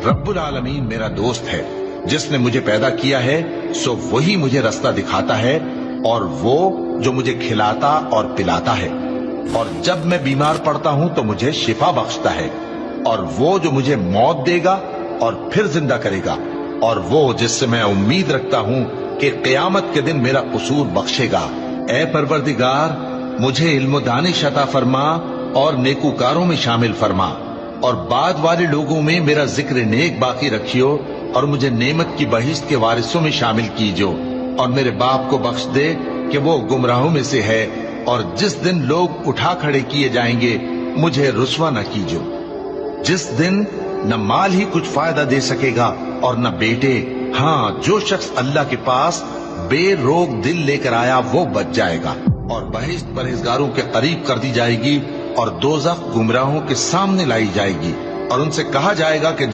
रब्बुल आलमीन मेरा दोस्त है, जिसने मुझे पैदा किया है सो वही मुझे रास्ता दिखाता है, और वो जो मुझे खिलाता और पिलाता है, और जब मैं बीमार पड़ता हूं तो मुझे शिफा बख्शता है, और वो जो मुझे मौत देगा और फिर जिंदा करेगा, और वो जिससे मैं उम्मीद रखता हूं कि क़यामत के दिन मेरा कसूर बख्शेगा। ए परवरदिगार, मुझे इल्म दानिश अता फरमा और नेकूकारों में शामिल फरमा, और बाद वाले लोगों में मेरा जिक्र नेक बाकी रखियो, और मुझे नेमत की बहिश्त के वारिसों में शामिल कीजो, और मेरे बाप को बख्श दे कि वो गुमराहों में से है, और जिस दिन लोग उठा खड़े किए जाएंगे मुझे रुस्वा न कीजो, जिस दिन न माल ही कुछ फायदा दे सकेगा और न बेटे। हाँ, जो शख्स अल्लाह के पास बेरोग दिल लेकर आया वो बच जाएगा, और बहिश्त परहेजगारों के करीब कर दी जाएगी, और दोज़ख गुमराहों के सामने लाई जाएगी, और उनसे कहा जाएगा कि